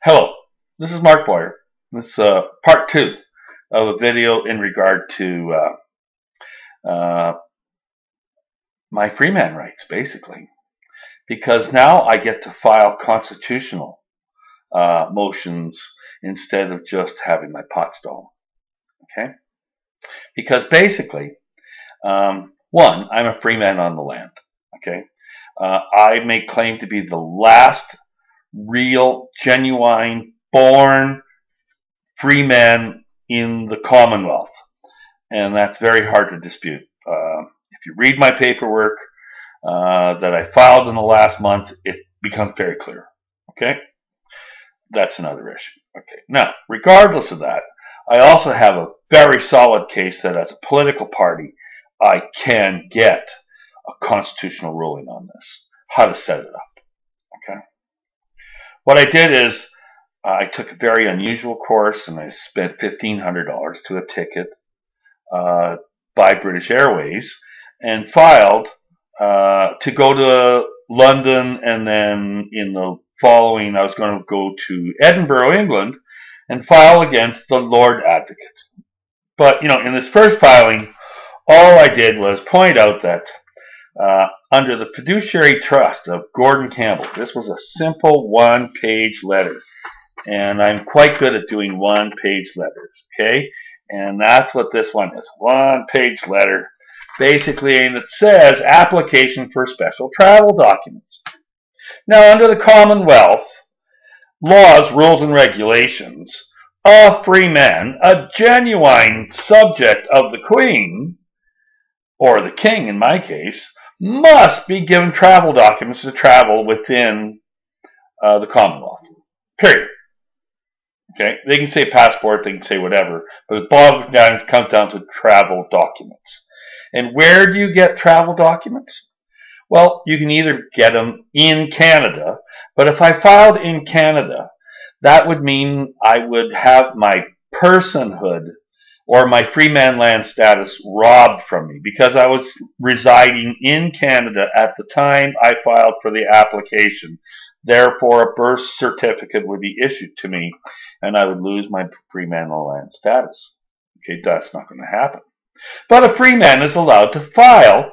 Hello, this is Mark Boyer. This is part 2 of a video in regard to my freeman rights, basically. Because now I get to file constitutional motions instead of just having my pot stolen. Okay? Because basically, one, I'm a freeman on the land. Okay? I make claim to be the last real, genuine, born freeman in the Commonwealth. And that's very hard to dispute. If you read my paperwork that I filed in the last month, it becomes very clear. Okay? That's another issue. Okay. Now, regardless of that, I also have a very solid case that as a political party, I can get a constitutional ruling on this. How to set it up. Okay? What I did is I took a very unusual course and I spent $1,500 to a ticket by British Airways and filed to go to London, and then in the following I was going to go to Edinburgh, England, and file against the Lord Advocate. But, in this first filing, all I did was point out that under the fiduciary trust of Gordon Campbell, this was a simple one-page letter. And I'm quite good at doing one-page letters, okay? And that's what this one is, one-page letter. Basically, and it says, application for special travel documents. Now, under the Commonwealth laws, rules, and regulations, a free man, a genuine subject of the Queen, or the King in my case, must be given travel documents to travel within the Commonwealth. Period. Okay? They can say passport, they can say whatever, but it comes down to travel documents. And where do you get travel documents? Well, you can either get them in Canada, but if I filed in Canada, that would mean I would have my personhood or my freeman land status robbed from me because I was residing in Canada at the time I filed for the application. Therefore, a birth certificate would be issued to me and I would lose my freeman land status. Okay, that's not going to happen. But a freeman is allowed to file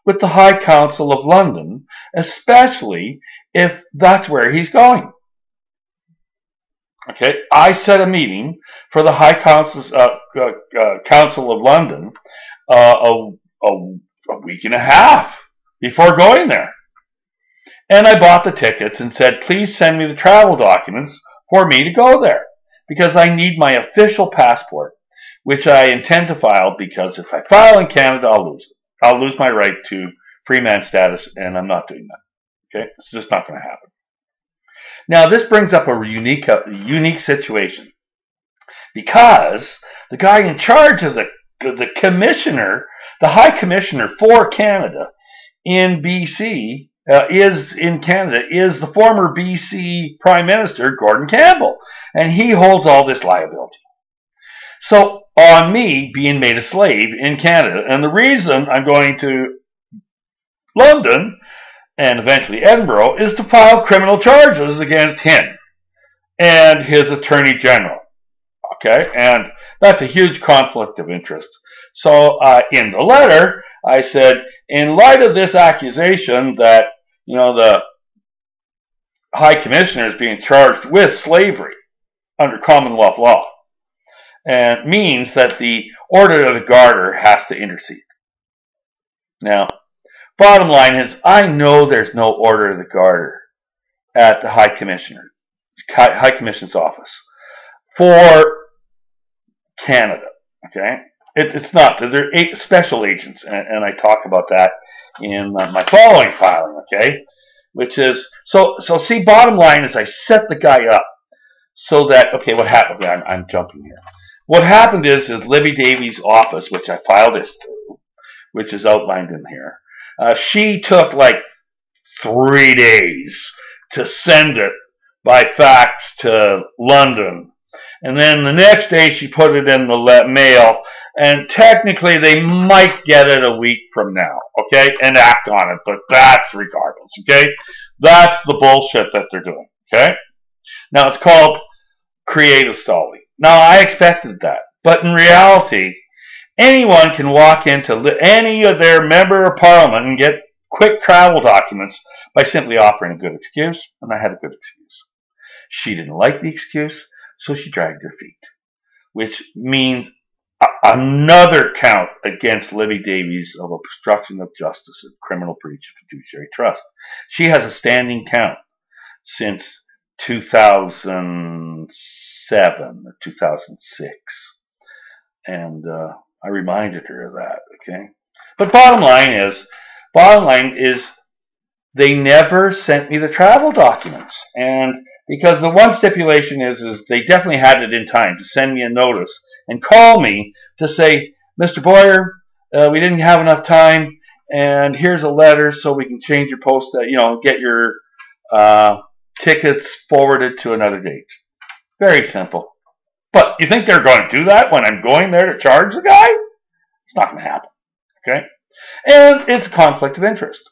with the High Council of London, especially if that's where he's going. Okay, I set a meeting for the High Council of London a week and a half before going there. And I bought the tickets and said, please send me the travel documents for me to go there. Because I need my official passport, which I intend to file because if I file in Canada, I'll lose it. I'll lose my right to freeman status, and I'm not doing that. Okay? It's just not going to happen. Now, this brings up a unique situation because the guy in charge of the commissioner, the High Commissioner for Canada in BC, is the former BC Prime Minister, Gordon Campbell, and he holds all this liability. So, on me being made a slave in Canada, and the reason I'm going to London and eventually Edinburgh is to file criminal charges against him and his Attorney General. Okay, and that's a huge conflict of interest. So in the letter, I said, in light of this accusation that, the High Commissioner is being charged with slavery under Commonwealth law, and means that the Order of the Garter has to intercede. Now, bottom line is, I know there's no Order of the Garter at the High Commission's office for Canada. Okay, it's not. They're special agents, and I talk about that in my following filing. Okay, which is so. See, bottom line is, I set the guy up so that what happened? I'm jumping here. What happened is Libby Davies' office, which I filed this through, which is outlined in here. She took like 3 days to send it by fax to London. And then the next day she put it in the mail. And technically they might get it a week from now, okay, and act on it. But that's regardless, okay? That's the bullshit that they're doing, okay? Now it's called creative stalling. Now I expected that, but in reality, anyone can walk into any of their member of parliament and get quick travel documents by simply offering a good excuse, and I had a good excuse. She didn't like the excuse, so she dragged her feet, which means another count against Libby Davies of obstruction of justice and criminal breach of fiduciary trust. She has a standing count since 2007 or 2006. And I reminded her of that, okay? But bottom line is they never sent me the travel documents. And because the one stipulation is they definitely had it in time to send me a notice and call me to say, Mr. Boyer, we didn't have enough time, and here's a letter so we can change your post, get your tickets forwarded to another date. Very simple. But you think they're going to do that when I'm going there to charge the guy? It's not going to happen. Okay? And it's a conflict of interest.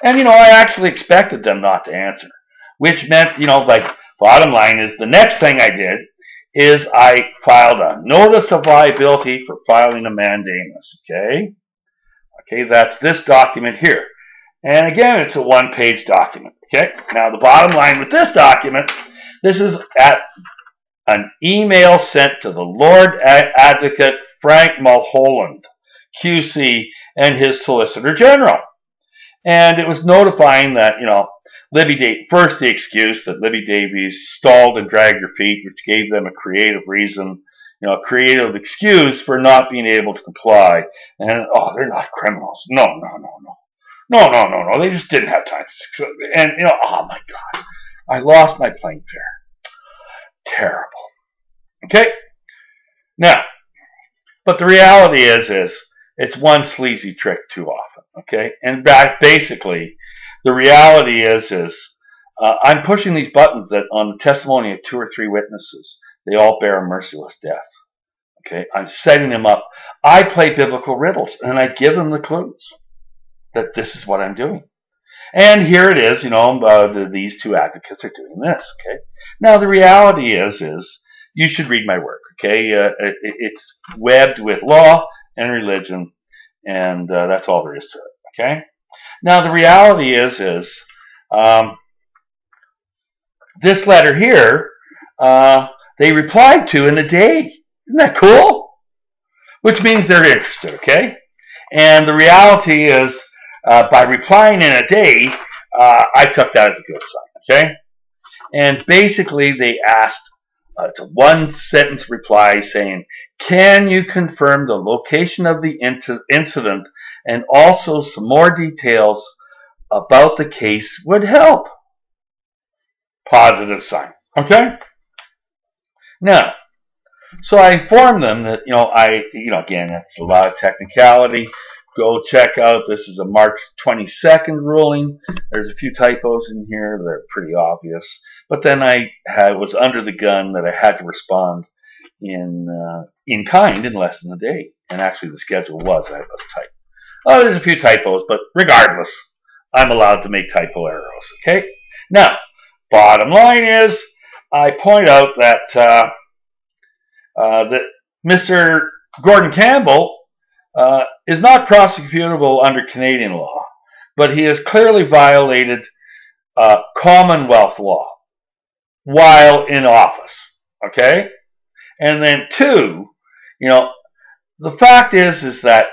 And, I actually expected them not to answer, which meant, bottom line is the next thing I did is I filed a notice of liability for filing a mandamus. Okay? Okay, that's this document here. And again, it's a one-page document. Okay? Now, the bottom line with this document, this is at an email sent to the Lord Advocate Frank Mulholland, QC, and his Solicitor General. And it was notifying that, first the excuse that Libby Davies stalled and dragged her feet, which gave them a creative reason, a creative excuse for not being able to comply. And, they're not criminals. No. They just didn't have time. And, oh my God, I lost my plane fare. Terrible. Okay? Now, but the reality is it's one sleazy trick too often. Okay? And basically, the reality is I'm pushing these buttons that on the testimony of 2 or 3 witnesses, they all bear a merciless death. Okay? I'm setting them up. I play biblical riddles, and I give them the clues that this is what I'm doing. And here it is, these 2 advocates are doing this, okay? Now, the reality is you should read my work, okay? It's webbed with law and religion, and that's all there is to it, okay? Now, the reality is this letter here, they replied to in a day. Isn't that cool? Which means they're interested, okay? And the reality is, by replying in a day, I took that as a good sign, okay? And basically, they asked, it's a 1-sentence reply saying, can you confirm the location of the incident and also some more details about the case would help? Positive sign, okay? Now, so I informed them that, again, it's a lot of technicality. Go check out, this is a March 22nd ruling. There's a few typos in here that are pretty obvious. But then I was under the gun that I had to respond in kind in less than a day. And actually the schedule was tight. Oh, there's a few typos, but regardless, I'm allowed to make typo errors, okay? Now, bottom line is, I point out that, that Mr. Gordon Campbell is not prosecutable under Canadian law, but he has clearly violated Commonwealth law while in office, okay? And then 2, the fact is that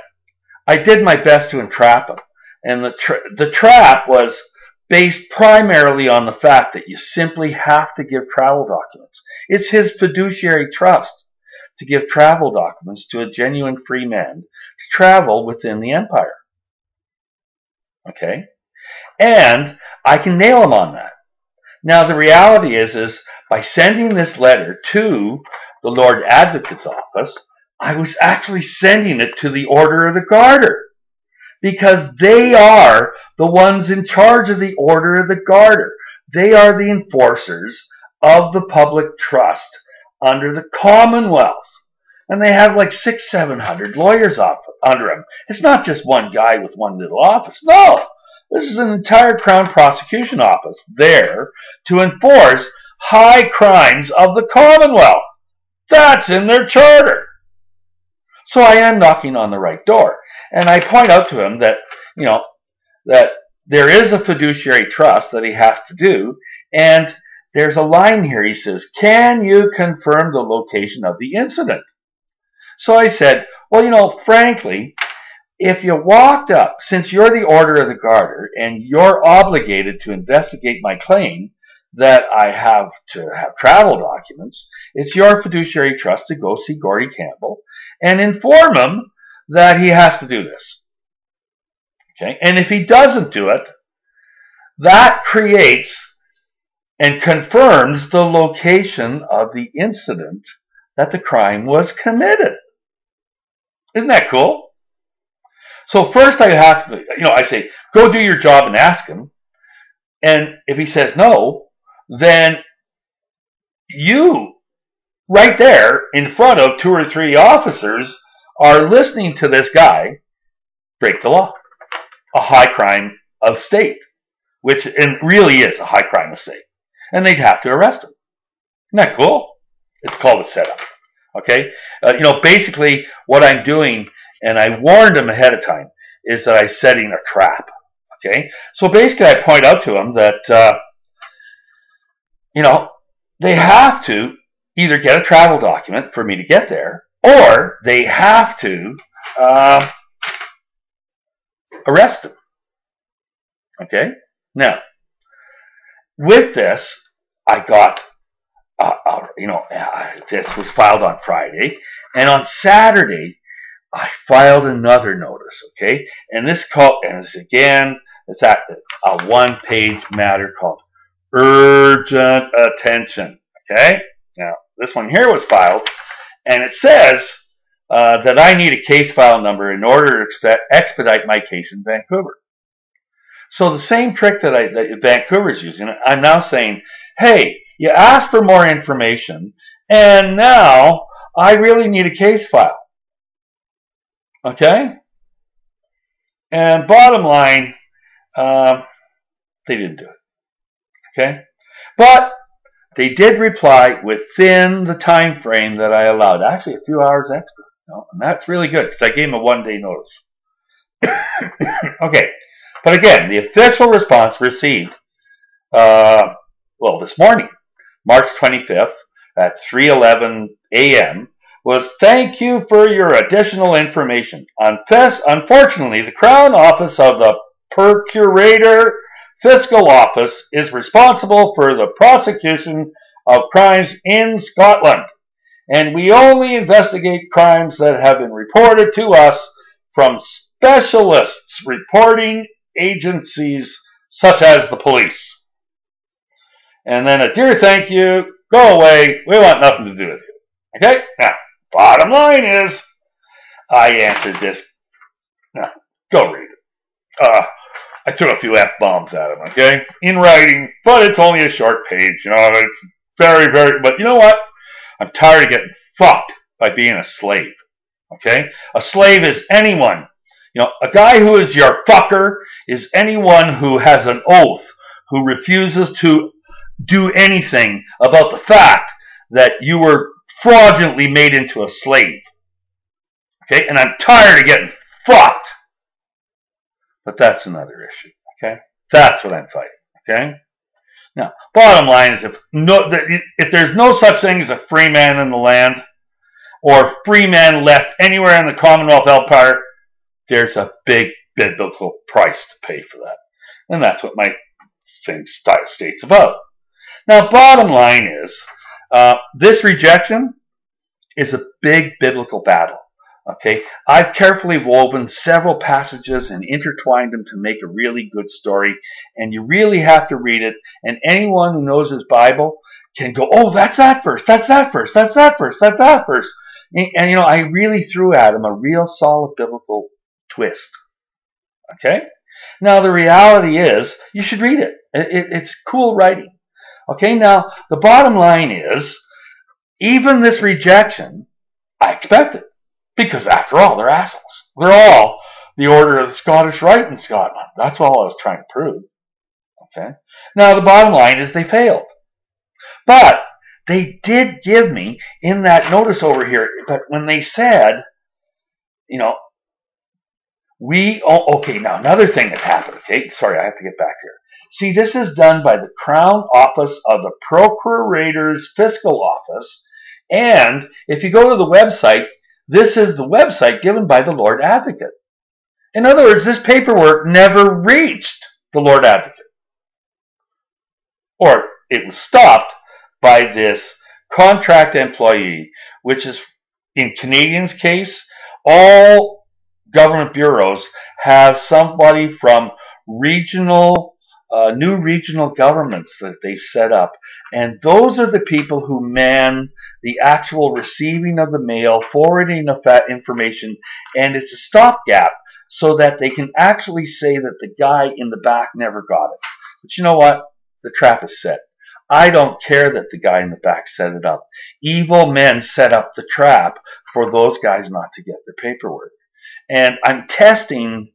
I did my best to entrap him, and the trap was based primarily on the fact that you simply have to give travel documents. It's his fiduciary trust to give travel documents to a genuine free man to travel within the empire. Okay? And I can nail him on that. Now, the reality is by sending this letter to the Lord Advocate's office, I was actually sending it to the Order of the Garter, because they are the ones in charge of the Order of the Garter. They are the enforcers of the public trust under the Commonwealth. And they have like 600-700 lawyers under them. It's not just one guy with one little office. No, this is an entire Crown Prosecution Office there to enforce high crimes of the Commonwealth. That's in their charter. So I am knocking on the right door. And I point out to him that, that there is a fiduciary trust that he has to do. And there's a line here. He says, can you confirm the location of the incident? So I said, well, frankly, if you walked up, since you're the Order of the Garter and you're obligated to investigate my claim that I have to have travel documents, it's your fiduciary trust to go see Gordy Campbell and inform him that he has to do this. Okay? And if he doesn't do it, that creates and confirms the location of the incident that the crime was committed. Isn't that cool? So first I have to, I say, go do your job and ask him. And if he says no, then you, right there in front of 2 or 3 officers, are listening to this guy break the law. A high crime of state, which really is a high crime of state. And they'd have to arrest him. Isn't that cool? It's called a setup. Okay? Basically what I'm doing, and I warned him ahead of time, is that I'm setting a trap. Okay? So basically I point out to him that, they have to either get a travel document for me to get there, or they have to arrest him. Okay? Now, with this, I got, this was filed on Friday, and on Saturday, I filed another notice, okay? And this it's at a 1-page matter called urgent attention, okay? Now, this one here was filed, and it says that I need a case file number in order to expedite my case in Vancouver. So the same trick that Vancouver's using, I'm now saying, hey, you asked for more information, and now I really need a case file. Okay? And bottom line, they didn't do it. Okay? But they did reply within the time frame that I allowed. Actually, a few hours extra. And that's really good because I gave them a 1-day notice. Okay. But again, the official response received, this morning, March 25th at 3:11 a.m. was, thank you for your additional information. Unfortunately, the Crown Office of the Procurator Fiscal Office is responsible for the prosecution of crimes in Scotland, and we only investigate crimes that have been reported to us from specialists reporting agencies such as the police. And then a dear thank you, go away, we want nothing to do with you. Okay? Now, bottom line is, I answered this. Now, go read it. I threw a few F-bombs at him, okay? In writing, but it's only a short page. It's very, very, but you know what? I'm tired of getting fucked by being a slave, okay? A slave is anyone. A guy who is your fucker is anyone who has an oath, who refuses to do anything about the fact that you were fraudulently made into a slave. Okay? And I'm tired of getting fucked. But that's another issue. Okay? That's what I'm fighting. Okay? Now, bottom line is if there's no such thing as a free man in the land, or free man left anywhere in the Commonwealth Empire, there's a big biblical price to pay for that. And that's what my thing states about. Now, bottom line is, this rejection is a big biblical battle. Okay? I've carefully woven several passages and intertwined them to make a really good story. And you really have to read it. And anyone who knows his Bible can go, oh, that's that verse, that's that verse, that's that verse, that's that verse. And I really threw at him a real solid biblical twist. Okay? Now, the reality is, you should read it. It's cool writing. Okay? Now, the bottom line is, even this rejection, I expect it. Because after all, they're assholes. They're all the Order of the Scottish Rite in Scotland. That's all I was trying to prove. Okay? Now, the bottom line is they failed. But they did give me in that notice over here, but when they said, you know, okay, now another thing that happened, okay, sorry, I have to get back here. See, this is done by the Crown Office of the Procurator's Fiscal Office, and if you go to the website, this is the website given by the Lord Advocate. In other words, this paperwork never reached the Lord Advocate. Or it was stopped by this contract employee, which is, in Canadians' case, all government bureaus have somebody from new regional governments that they've set up. And those are the people who man the actual receiving of the mail, forwarding of that information, and it's a stopgap so that they can actually say that the guy in the back never got it. But you know what? The trap is set. I don't care that the guy in the back set it up. Evil men set up the trap for those guys not to get their paperwork. And I'm testing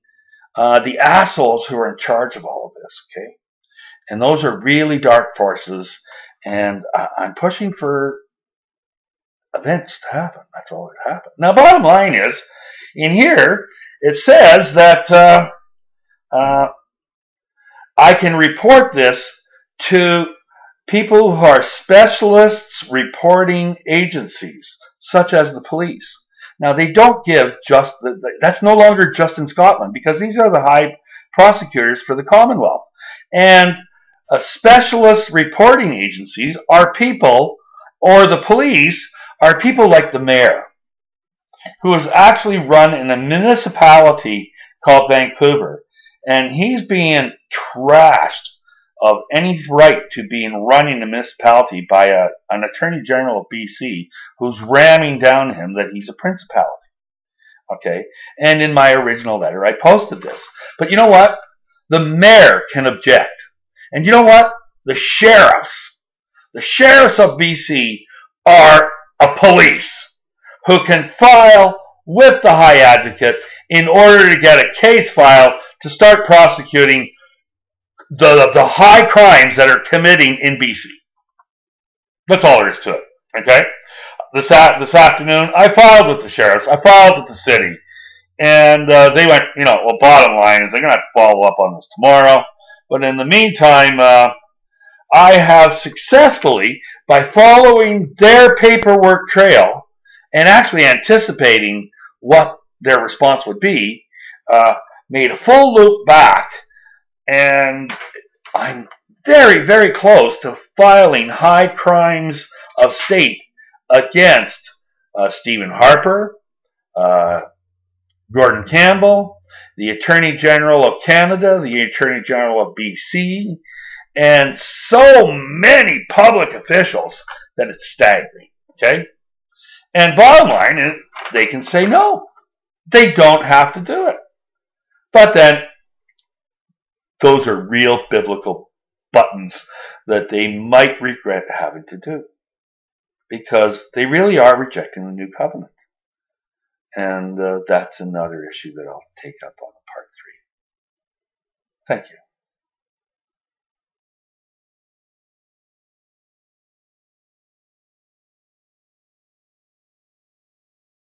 the assholes who are in charge of all of this, okay? And those are really dark forces, and I'm pushing for events to happen. That's all that happened. Now, bottom line is, in here, it says that I can report this to people who are specialists reporting agencies, such as the police. Now, they don't give just, that's no longer just in Scotland, because these are the high prosecutors for the Commonwealth. And specialist reporting agencies are people, or the police, are people like the mayor, who is actually run in a municipality called Vancouver. And he's being trashed of any right to being running a municipality by an Attorney General of BC who's ramming down him that he's a principality. Okay? And in my original letter, I posted this. But you know what? The mayor can object. And you know what? The sheriffs of BC are a police who can file with the High Advocate in order to get a case filed to start prosecuting the high crimes that are committing in BC. That's all there is to it. Okay? This afternoon, I filed with the sheriffs. I filed with the city. And they went, well, bottom line is they're going to have to follow up on this tomorrow. But in the meantime, I have successfully, by following their paperwork trail and actually anticipating what their response would be, made a full loop back, and I'm very, very close to filing high crimes of state against Stephen Harper, Gordon Campbell, the Attorney General of Canada, the Attorney General of BC, and so many public officials that it's staggering. Okay? And bottom line is, they can say no. They don't have to do it. But then, those are real biblical buttons that they might regret having to do, because they really are rejecting the new covenant. And that's another issue that I'll take up on part 3. Thank you.